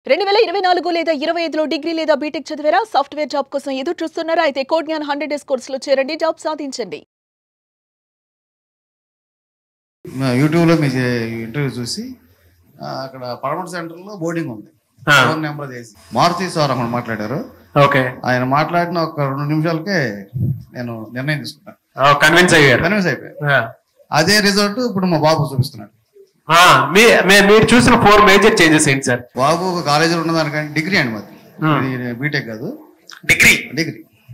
2024 లేదా 25లో డిగ్రీ లేదా బీటెక్ చదివారా? సాఫ్ట్‌వేర్ జాబ్ కోసం ఎదురు చూస్తున్నారా? అయితే కోడ్ జ్ఞాన్ 100 డేస్ కోర్సులో చేరండి, జాబ్ సాధించండి. యూట్యూబ్లో మీ ఇంటర్వ్యూ చూసి అక్కడ పడమటి సెంటర్లో బోర్డింగ్ ఉంది. ఫోన్ నెంబర్ చేసి మారుతి సార్ అక్కడ మాట్లాడారు. ఓకే, ఆయన మాట్లాడిన ఒక 2 నిమిషాలకే నేను నిర్ణయం తీసుకున్నాను. కన్విన్స్ అయిపోయాను. అదే రిజల్ట్ ఇప్పుడు మా బాబు చూపిస్తున్నాడు. మీరు చూసిన 4 మేజర్ చేంజెస్ ఏంటి సార్? బాబు కాలేజీలో ఉన్నదానికంటే డిగ్రీ అండి మాది, బీటెక్ కాదు, డిగ్రీ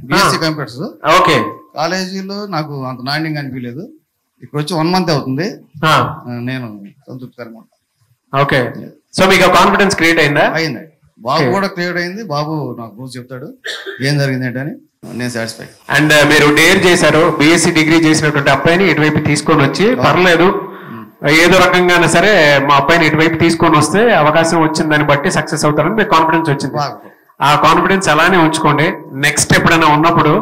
బీఎస్సీ కంప్యూటర్స్. ఓకే, కాలేజీలో నాకు అంత నాణ్యంగా అనిపించలేదు. ఇక్కడ వచ్చి 1 మంత్ అవుతుంది, నేను సంతృప్తికరంగా ఉంటాను. ఓకే, సో మీకు కాన్ఫిడెన్స్ క్రియేట్ అయిందా? అయింది. బాబు కూడా క్రియేట్ అయింది. బాబు నాకు రోజు చెప్తాడు ఏం జరిగింది ఏంటని. నేను సాటిస్ఫై. అండ్ మీరు డేర్ చేశారు, బీఎస్సీ డిగ్రీ చేసినటువంటి అబ్బాయిని ఇటువైపు తీసుకొని వచ్చి, పర్లేదు ఏదో రకంగానే సరే మా అబ్బాయిని ఇటువైపు తీసుకొని వస్తే అవకాశం వచ్చిందని బట్టి సక్సెస్ అవుతారని మీకు కాన్ఫిడెన్స్ వచ్చింది. ఆ కాన్ఫిడెన్స్ అలానే ఉంచుకోండి. నెక్స్ట్ ఎప్పుడైనా ఉన్నప్పుడు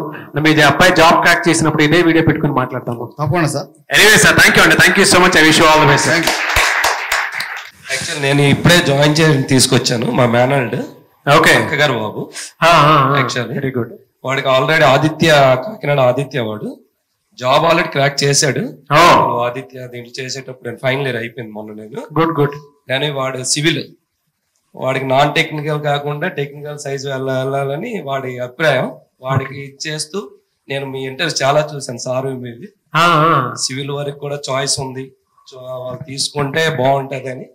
మీ అబ్బాయి జాబ్ క్రాక్ చేసినప్పుడు ఇదే వీడియో పెట్టుకుని మాట్లాడతాము. తప్పకుండా sir. Anyway sir, thank you అండి, thank you so much. I wish you all the best. Actual నేను ఇప్పుడే జాయిన్ చేసి తీసుకొచ్చాను మా మేనల్డ్. ఓకే, అక్క గారు బాబు. Actually very good. వాడికి ఆల్రెడీ ఆదిత్య, కాకినాడ ఆదిత్య వాడు జాబ్ ఆల్రెడీ క్రాక్ చేశాడు. ఆదిత్య దీంట్లో చేసేటప్పుడు నేను ఫైనల్ ఇయర్ అయిపోయింది మొన్న. నేను గుడ్. కానీ వాడు సివిల్, వాడికి నాన్ టెక్నికల్ కాకుండా టెక్నికల్ సైజ్ వెళ్ళాలని వాడి అభిప్రాయం. వాడికి ఇచ్చేస్తూ నేను మీ ఇంటర్వ్యూ చాలా చూసాను సార్. మీది సివిల్ వరకు కూడా చాయిస్ ఉంది, వాళ్ళు తీసుకుంటే బాగుంటది అని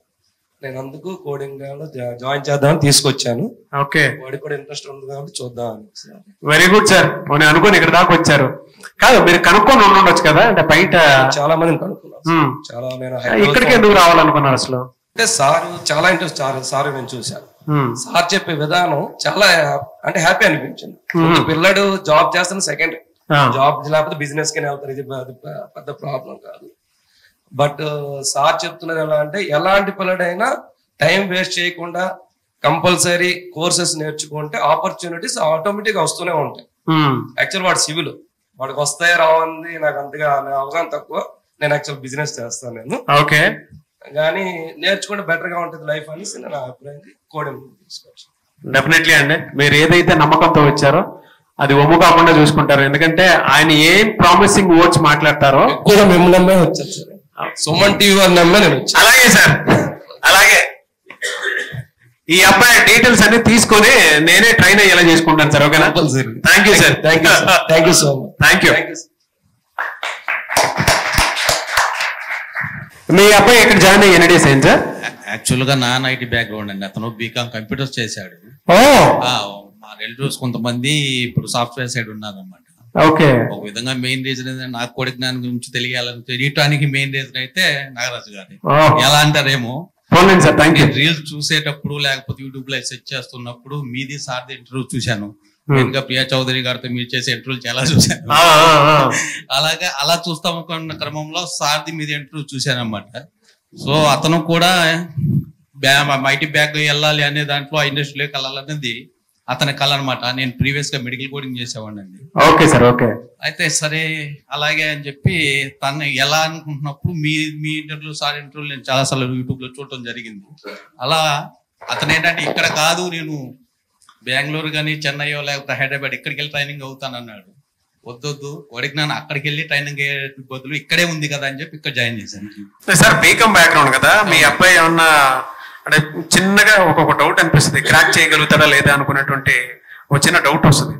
నేను అందుకు కోడింగ్ జాయిన్ చేద్దామని తీసుకొచ్చాను. ఓకే, వాడికి కూడా ఇంట్రెస్ట్ ఉంది కాబట్టి చూద్దామని. Very good sir. నేను అనుకోని ఇక్కడ దాకా వచ్చారు. కాదు, మీరు కనుక్కొని ఉండొచ్చు కదా, అంటే బయట చాలా మందిని కనుక్కున్నాను. చాలా నేను ఇక్కడికి ఎందుకు రావాలనుకున్నారు అసలు? అంటే సార్ చాలా ఇంట్రెస్ట్, సార్ నేను చూశాను. సార్ చెప్పే విధానం చాలా అంటే హ్యాపీ అనిపించింది. పిల్లడు జాబ్ చేస్తున్న సెకండ్, జాబ్ లేకపోతే బిజినెస్ కి వెళ్తారు, ఇది పెద్ద ప్రాబ్లం కాదు. బట్ సార్ చెప్తున్నది ఎలా అంటే, ఎలాంటి పిల్లడైనా టైం వేస్ట్ చేయకుండా కంపల్సరీ కోర్సెస్ నేర్చుకుంటే ఆపర్చునిటీస్ ఆటోమేటిక్ గా వస్తూనే ఉంటాయి. యాక్చువల్ వాడు సివిల్, వాడికి వస్తాయి రావంది నాకు అంతగా అవగాహన తక్కువ. నేను యాక్చువల్ బిజినెస్ చేస్తాను నేను. ఓకే, కానీ నేర్చుకుంటే బెటర్ గా ఉంటుంది లైఫ్ అనేసి నేను అభిప్రాయం కోడింగ్ తీసుకోవచ్చు. డెఫినెట్లీ అండి, మీరు ఏదైతే నమ్మకంతో వచ్చారో అది ఒమ్ము కాకుండా చూసుకుంటారు. ఎందుకంటే ఆయన ఏం ప్రామిసింగ్ వర్డ్స్ మాట్లాడతారో ఎక్కువగా మేము నమ్మే వచ్చారు సార్. సుమన్ టీవీ వారు నమ్మే నేను వచ్చాను. అలాగే సార్, అలాగే ఈ అబ్బాయి డీటెయిల్స్ అన్ని తీసుకొని నేనే ట్రైన్ అయ్యేలా చేసుకుంటాను సార్. ఓకేనా? Thank you sir. Thank you so much. Thank you. మీ అబ్బాయి ఎక్కడ జాయిన్ అయ్యి ఎన్ని డేస్ అయింది సార్? యాక్చువల్ గా నాన్ ఐటీ బ్యాక్గ్రౌండ్ అండి. అతను బీకామ్ కంప్యూటర్స్ చేశాడు. మా రిలేటివ్స్ కొంతమంది ఇప్పుడు సాఫ్ట్వేర్ సైడ్ ఉన్నారన్నమాట. ఓకే, ఒక విధంగా మెయిన్ రీజన్ ఏంటంటే నాకు కోడి జ్ఞానం గురించి తెలియటానికి మెయిన్ రీజన్ అయితే నాగరాజు గారి. ఎలా అంటారేమో, రీల్స్ చూసేటప్పుడు లేకపోతే యూట్యూబ్ లో సెర్చ్ చేస్తున్నప్పుడు మీది సార్ది ఇంటర్వ్యూ చూశాను. ఇంకా ప్రియా చౌదరి గారితో మీరు చేసే ఇంటర్వ్యూలు చాలా చూశాను. అలాగే అలా చూస్తామనుకున్న క్రమంలో సార్ది మీద ఇంటర్వ్యూ చూశాను అన్నమాట. సో అతను కూడా ఐటీ బ్యాక్ వెళ్ళాలి అనే దాంట్లో ఇండస్ట్రీలోకి వెళ్ళాలనేది అతని కళ అనమాట. నేను ప్రీవియస్ గా మెడికల్ కోడింగ్ చేసేవాడిని అండి. Okay sir. ఓకే, అయితే సరే అలాగే అని చెప్పి తను ఎలా అనుకుంటున్నప్పుడు మీ ఇంటర్వ్యూ సార్ ఇంటర్వ్యూ నేను చాలా సార్లు యూట్యూబ్ లో చూడటం జరిగింది. అలా అతను ఏంటంటే ఇక్కడ కాదు, నేను బెంగళూరు కానీ చెన్నైయో లేకపోతే హైదరాబాద్ ఇక్కడికి వెళ్ళి ట్రైనింగ్ అవుతాను అన్నాడు. వద్దొద్దు, వాడికి నేను అక్కడికి వెళ్ళి ట్రైనింగ్ అయ్యే బదులు ఇక్కడే ఉంది కదా అని చెప్పి ఇక్కడ జాయిన్ చేశాను. సార్ బీకామ్ బ్యాక్గ్రౌండ్ కదా, మీ అబ్బాయి ఏమన్నా అంటే చిన్నగా ఒక్కొక్క డౌట్ అనిపిస్తుంది, క్రాక్ చేయగలుగుతాడా లేదా అనుకున్నటువంటి ఒక చిన్న డౌట్ వస్తుంది.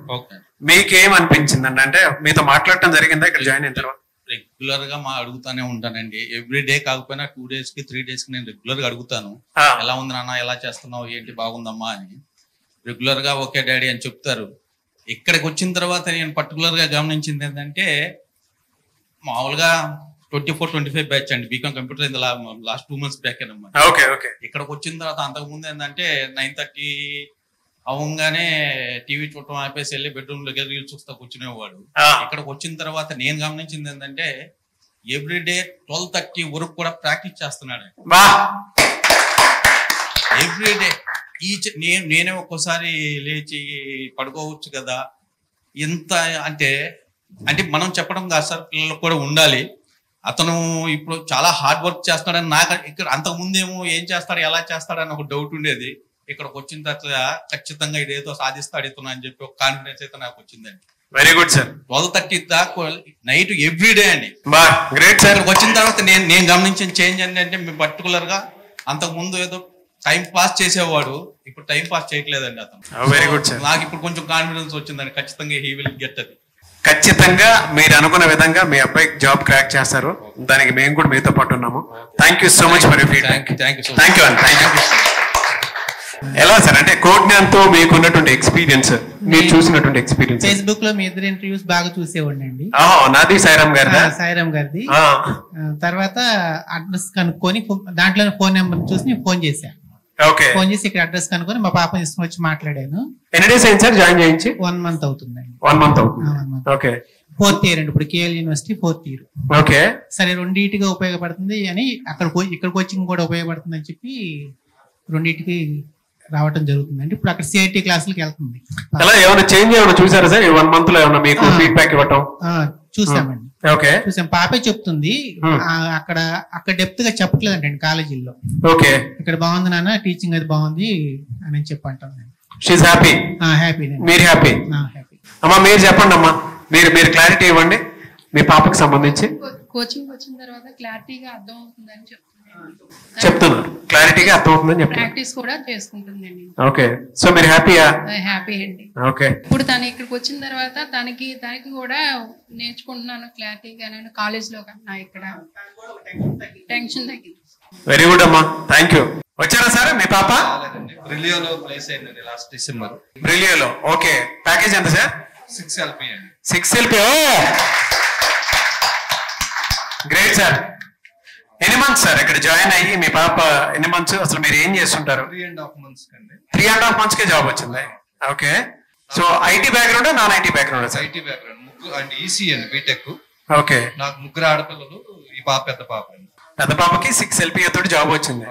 మీకేం అనిపించింది అంటే మీతో మాట్లాడటం జరిగిందా ఇక్కడ జాయిన్ అయిన తర్వాత? రెగ్యులర్ గా అడుగుతానే ఉంటానండి. ఎవ్రీ డే కాకపోయినా 2 days కి 3 days కి నేను రెగ్యులర్ గా అడుగుతాను, ఎలా ఉంది నాన్న, ఎలా చేస్తున్నావు, ఏంటి, బాగుందమ్మా అని. రెగ్యులర్ గా ఓకే డాడీ అని చెప్తారు. ఇక్కడికి వచ్చిన తర్వాత నేను పర్టికులర్ గా గమనించింది ఏంటంటే, మామూలుగా 24-25 బ్యాచ్ అండి BCom computer in last 2 months back అనమాట. ఇక్కడికి వచ్చిన తర్వాత అంతకుముందు ఏంటంటే 9:30 అవ్వగానే టీవీ చూడటం ఆపేసి వెళ్ళి బెడ్రూమ్ లోకి వెళ్ళి రీల్స్ చూస్తా కూర్చునేవాడు. ఇక్కడికి వచ్చిన తర్వాత నేను గమనించింది ఏంటంటే ఎవ్రీడే 12:30 వరకు కూడా ప్రాక్టీస్ చేస్తున్నాడు ఎవ్రీడే. నేనే ఒక్కోసారి లేచి పడుకోవచ్చు కదా, ఇంత అంటే మనం చెప్పడం కాదు సార్, పిల్లలకు కూడా ఉండాలి. అతను ఇప్పుడు చాలా హార్డ్ వర్క్ చేస్తాడని నాకు ఇక్కడ అంతకుముందేమో ఏం చేస్తాడు ఎలా చేస్తాడని ఒక డౌట్ ఉండేది. ఇక్కడికి వచ్చిన తర్వాత ఖచ్చితంగా ఇదేదో సాధిస్తా అడుగుతున్నా అని చెప్పి ఒక కాన్ఫిడెన్స్ అయితే నాకు వచ్చిందండి. Very good sir. 12:30 దాకా నైట్ ఎవ్రీడే అండి. Great sir. వచ్చిన తర్వాత నేను గమనించిన చేంజ్ ఏంటంటే మేము పర్టికులర్ గా అంతకు ముందు ఏదో టైం పాస్ చేసేవాడు, ఇప్పుడు టైం పాస్ చేయట్లేదండి అతను. Very good sir. నాకు ఇప్పుడు కొంచెం కాన్ఫిడెన్స్ వచ్చిందండి, ఖచ్చితంగా హీ విల్ గెట్ అది. ఖచ్చితంగా మీరు అనుకున్న విధంగా మీ అబ్బాయికి జాబ్ క్రాక్ చేస్తారు, దానికి మేము కూడా మీతో పాటు ఉన్నాము. Thank you so much for your feedback. Thank you అండి. ఎలా సార్ అంటే కోజ్ఞాన్తో మీకు ఉన్నటువంటి ఎక్స్పీరియన్స్, మీరు చూసినటువంటి ఎక్స్పీరియన్స్? ఫేస్బుక్ లో మీ ఇద్దరు ఇంటర్వ్యూస్ బాగా చూసేవాడినండి. నాది సాయిరామ్ గారిది. తర్వాత అడ్రస్ కనుక్కొని దాంట్లో ఫోన్ నెంబర్ చూసి ఫోన్ చేశాను. ఫోన్ చేసి ఇక్కడ అడ్రస్ కనుక్కొని మా పాప తీసుకుని వచ్చి మాట్లాడాను. ఎన్ని డేస్ అయింది సార్ జాయిన్ చేయించి? 1 month అవుతుందండి. 1 month అవుతుంది. ఓకే. 4th year అండి ఇప్పుడు KL university 4th year. Okay. సరే రెండింటిగా ఉపయోగపడుతుంది అని ఇక్కడ కోచింగ్ కూడా ఉపయోగపడుతుంది అని చెప్పి రెండింటికి రావటం జరుగుతుందండి. ఇప్పుడు అక్కడ సిఐటి క్లాసులకి వెళ్తుంది. అలా ఏమైనా చేంజ్ ఏమైనా చూసారా సార్ ఈ 1 month లో? ఏమైనా మీకు ఫీడ్బ్యాక్ ఇవ్వటం? చూసామండి. ఓకే. చూసాం. పాపే చెప్తుంది అక్కడ డెప్త్ గా చెప్పట్లేదంటండి కాలేజీల్లో. ఓకే. ఇక్కడ బాగుంది నాన్న, టీచింగ్ అది బాగుంది అని చెప్పంటాను. She happy. హ్యాపీ. మీరు హ్యాపీ? హ్యాపీ. అమ్మా మీరు చెప్పండి అమ్మా, మీరు క్లారిటీ ఇవ్వండి మీ పాపకి సంబంధించి. కోచింగ్ వచ్చిన తర్వాత క్లారిటీగా అర్థం అవుతుందని చెప్తున్నారు. క్లారిటీగా అర్థం అవుతుందని చెప్తున్నారు. ప్రాక్టీస్ కూడా చేసుకుంటుందండి. ఓకే. సో మీరు హ్యాపీయా? హ్యాపీ అండి. ఓకే. ఇప్పుడు తను ఇక్కడికి వచ్చిన తర్వాత దానికి కూడా నేర్చుకుంటున్నాను క్లారిటీగా. నేను కాలేజ్ లో కన్నా ఇక్కడ టెన్షన్ తగ్గింది. వెరీ గుడ్ అమ్మా, థ్యాంక్ యూ. వచ్చారా సార్ మీ పాప? బ్రిలియోలో ప్లేస్ అయిందండి లాస్ట్ డిసెంబర్. బ్రిలియోలో. ఓకే. ప్యాకేజ్ ఎంత సార్? 6 LP అండి. 6 LP. Great sir. ఎన్ని మంత్స్ సార్ ఇక్కడ జాయిన్ అయ్యి మీ పాప ఎన్ని మంత్స్? అసలు మీరు ఏం చేస్తుంటారు? 3.5 months కండి. 3.5 months కే జాబ్ వచ్చింది. Okay. So IT background, non IT background? IT background. ముగ్గురు అండ్ ఈసీ అండి, బీటెక్. ఓకే. నాకు 3 ఆడపిల్లలు, ఈ పాప పెద్ద పాప. పెద్ద పాపకి 6 LP తోటి జాబ్ వచ్చింది.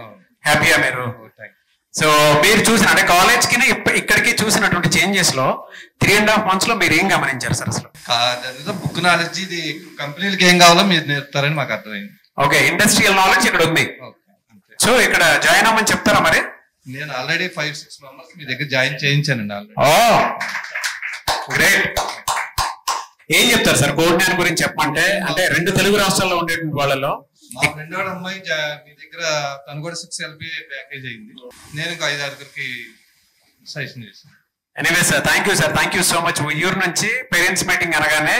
హ్యాపీయా మీరు? సో మీరు చూసిన అంటే కాలేజ్ కి ఇక్కడికి చూసినటువంటి చేంజెస్ లో 3.5 months లో మీరు ఏం గమనించారు సార్? అసలు బుక్ నాలెడ్జ్, ఇది కంపెనీలకి ఏం కావాలో మీరు నేర్పుతారని మాకు అర్థమైంది. ఓకే. ఇండస్ట్రియల్ నాలెడ్జ్ ఇక్కడ ఉంది. సో ఇక్కడ జాయిన్ అవ్వమని చెప్తారా మరి? నేను ఆల్రెడీ 5-6 మెంబర్స్ మీ దగ్గర జాయిన్ చేయించానండి ఆల్రెడీ. గ్రేట్. ఏం చెప్తారు సార్ కోజ్ఞాన్ గురించి చెప్పమంటే? అంటే 2 తెలుగు రాష్ట్రాల్లో ఉండేటువంటి వాళ్ళలో మా ఫ్రెండ్ వాడు అమ్మాయి మీ దగ్గర, తను కూడా 6 LP ప్యాకేజ్ అయింది. నేను 5-6కి సజెషన్ చేశాను. Anyway sir, thank you sir, thank you so much. ఊరు నుంచి పేరెంట్స్ మీటింగ్ అనగానే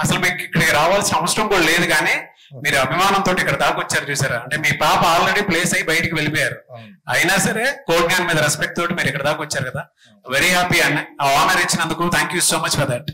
అసలు మీకు ఇక్కడికి రావాల్సిన అవసరం కూడా లేదు, కానీ మీరు అభిమానంతో ఇక్కడ దాకా వచ్చారు చూసారా. అంటే మీ పాప ఆల్రెడీ ప్లేస్ అయ్యి బయటికి వెళ్ళిపోయారు, అయినా సరే కోజ్ఞాన్ మీద రెస్పెక్ట్ తోటి మీరు ఇక్కడ దాకా వచ్చారు కదా. వెరీ హ్యాపీ అండి. ఆ ఆనర్ ఇచ్చినందుకు thank you so much for that.